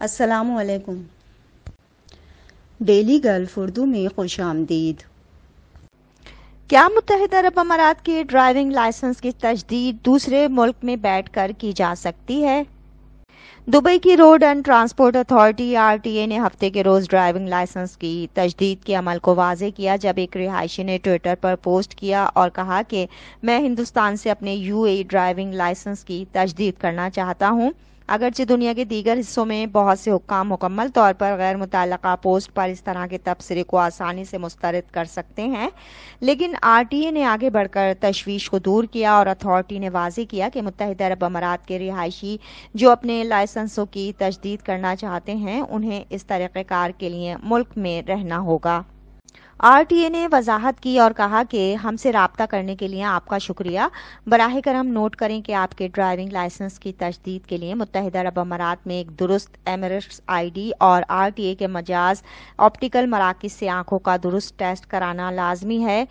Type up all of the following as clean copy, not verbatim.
السلام علیکم۔ Daily golf Urdu میں خوش آمدید۔ کیا متحدہ عرب امارات کے ڈرائیونگ لائسنس کی تجدید دوسرے ملک میں بیٹھ کر کی جا سکتی ہے؟ دبئی کی road and transport authority RTA نے ہفتے کے روز ڈرائیونگ لائسنس کی تجدید کے عمل کو واضح کیا جب ایک رہائشی نے ٹویٹر پر پوسٹ کیا اور کہا کہ میں ہندوستان سے اپنے UAE ڈرائیونگ لائسنس کی تجدید کرنا چاہتا ہوں۔ اگرچہ دنیا کے دیگر حصوں میں بہت سے حکام مکمل طور پر غیر متعلقہ پوسٹ پر اس طرح کے تبصرے کو آسانی سے مسترد کر سکتے ہیں، لیکن RTA نے آگے بڑھ کر تشویش کو دور کیا اور اتھارٹی نے واضح کیا کہ متحدہ عرب امارات کے رہائشی جو اپنے لائسنسوں کی تجدید کرنا چاہتے ہیں انہیں اس طریقہ کار کے لیے ملک میں رہنا ہوگا۔ RTA نے وضاحت کی اور کہا کہ ہم سے رابطہ کرنے کے لیے آپ کا شکریہ۔ براہ کرم نوٹ کریں کہ آپ کے ڈرائیونگ لائسنس کی تجدید کے لیے متحدہ عرب امارات میں ایک درست ایمریٹس ID اور RTA کے مجاز آپٹیکل مراکز سے آنکھوں کا درست ٹیسٹ کرانا لازمی ہے۔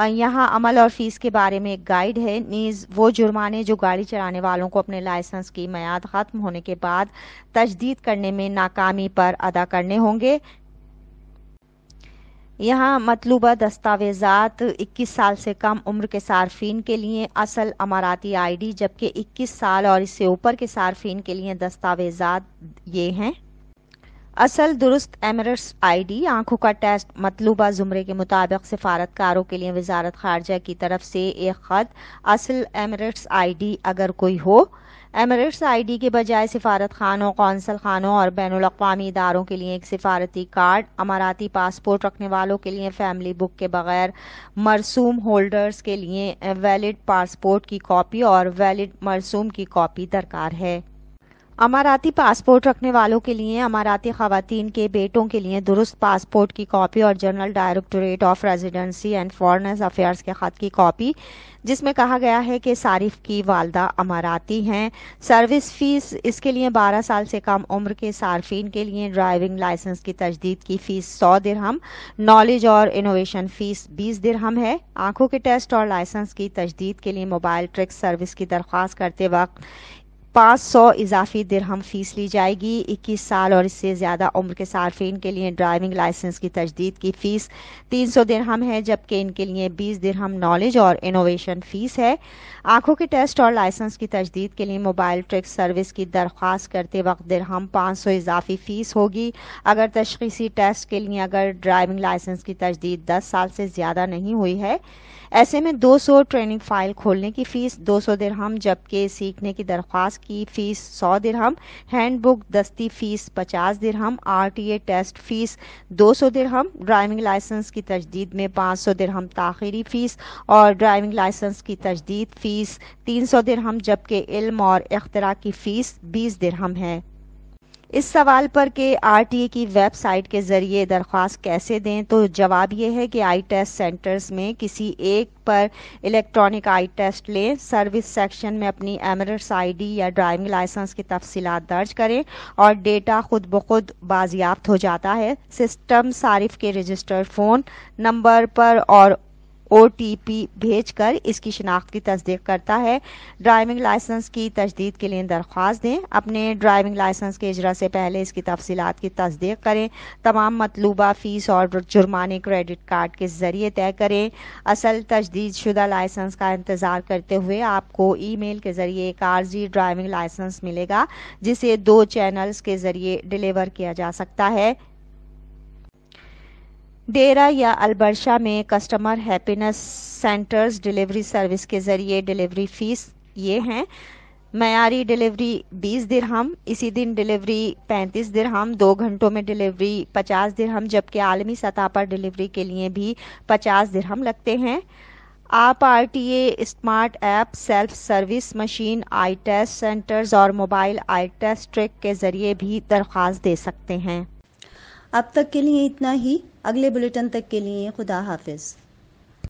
یہاں عمل اور فیس کے بارے میں ایک گائیڈ ہے، نیز وہ جرمانے جو گاڑی چلانے والوں کو اپنے لائسنس کی میعاد ختم ہونے کے بعد تجدید کرنے میں ناکامی پر ادا کرنے ہوں گے۔ یہاں مطلوبہ دستاویزات 21 سال سے کم عمر کے صارفین کے لیے اصل اماراتی ID جبکہ 21 سال اور اس سے اوپر کے صارفین کے لیے دستاویزات یہ ہیں: اصل درست ایمریٹس ID، آنکھوں کا ٹیسٹ مطلوبہ زمرے کے مطابق سفارتکاروں کے لیے وزارت خارجہ کی طرف سے ایک خط، اصل ایمریٹس ID اگر کوئی ہو، ایمریٹس ID کے بجائے سفارت خانوں، قونصل خانوں اور بین الاقوامی اداروں کے لیے ایک سفارتی کارڈ، اماراتی پاسپورٹ رکھنے والوں کے لیے فیملی بک کے بغیر مرسوم ہولڈرز کے لیے ویلڈ پاسپورٹ کی کاپی اور ویلڈ مرسوم کی کاپی درکار ہے۔ اماراتی پاسپورٹ رکھنے والوں کے لیے اماراتی خواتین کے بیٹوں کے لیے درست پاسپورٹ کی کاپی اور general directorate of residency and foreign affairs کے خط کی کاپی جس میں کہا گیا ہے کہ صارف کی والدہ اماراتی ہیں۔ سروس فیس، اس کے لیے 12 سال سے کم عمر کے صارفین کے لیے ڈرائیونگ لائسنس کی تجدید کی فیس 100 درہم، نالج اور انوویشن فیس 20 درہم ہے۔ آنکھوں کے ٹیسٹ اور لائسنس کی تجدید کے لیے موبائل ٹرک سروس کی درخواست کرتے وقت 500 اضافی درہم فیس لی جائے گی۔ 21 سال اور اس سے زیادہ عمر کے صارفین کے لیے ڈرائیونگ لائسنس کی تجدید کی فیس 300 درہم ہے جبکہ ان کے لیے 20 درہم نالج اور انوویشن فیس ہے۔ آنکھوں کے ٹیسٹ اور لائسنس کی تجدید کے لیے موبائل ٹرک سروس کی درخواست کرتے وقت درہم 500 اضافی فیس ہوگی۔ اگر تشخیصی ٹیسٹ کے لیے اگر ڈرائیونگ لائسنس کی تجدید 10 سال سے زیادہ نہیں ہوئی ہے، ایسے میں 200 ٹریننگ فائل کھولنے کی فیس 200 درہم جبکہ سیکھنے کی درخواست کی فیس 100 درہم، ہینڈ بک دستی فیس 50 درہم، RTA ٹیسٹ فیس 200 درہم، ڈرائیونگ لائسنس کی تجدید میں 500 درہم تاخیری فیس اور ڈرائیونگ لائسنس کی تجدید فیس 300 درہم جبکہ علم اور اختراع کی فیس 20 درہم ہے۔ اس سوال پر کہ RTA کی ویب سائٹ کے ذریعے درخواست کیسے دیں تو جواب یہ ہے کہ آئی ٹیسٹ سینٹرز میں کسی ایک پر الیکٹرانک آئی ٹیسٹ لیں، سروس سیکشن میں اپنی ایمریٹس ID یا ڈرائیونگ لائسنس کی تفصیلات درج کریں اور ڈیٹا خود بخود بازیافت ہو جاتا ہے۔ سسٹم صارف کے رجسٹرڈ فون نمبر پر اور OTP بھیج کر اس کی شناخت کی تصدیق کرتا ہے۔ ڈرائیونگ لائسنس کی تجدید کے لیے درخواست دیں، اپنے ڈرائیونگ لائسنس کے اجرا سے پہلے اس کی تفصیلات کی تصدیق کریں، تمام مطلوبہ فیس اور جرمانے کریڈٹ کارڈ کے ذریعے طے کریں۔ اصل تجدید شدہ لائسنس کا انتظار کرتے ہوئے آپ کو ای میل کے ذریعے ایک عارضی ڈرائیونگ لائسنس ملے گا جسے 2 چینلز کے ذریعے ڈیلیور کیا جا سکتا ہے۔ ڈیرہ یا البرشہ میں customer happiness centres delivery service کے ذریعے ڈیلیوری فیس یہ ہیں: معیاری ڈیلیوری 20 درہم، اسی دن ڈیلیوری 35 درہم، 2 گھنٹوں میں ڈیلیوری 50 درہم جبکہ عالمی سطح پر ڈیلیوری کے لیے بھی 50 درہم لگتے ہیں۔ آپ RTA smart app, self service machine, eye test centres اور موبائل آئی ٹیسٹ ٹرک کے ذریعے بھی درخواست دے سکتے ہیں۔ اب تک کے لیے اتنا ہی۔ اگلے بلیٹن تک کے لیے خدا حافظ۔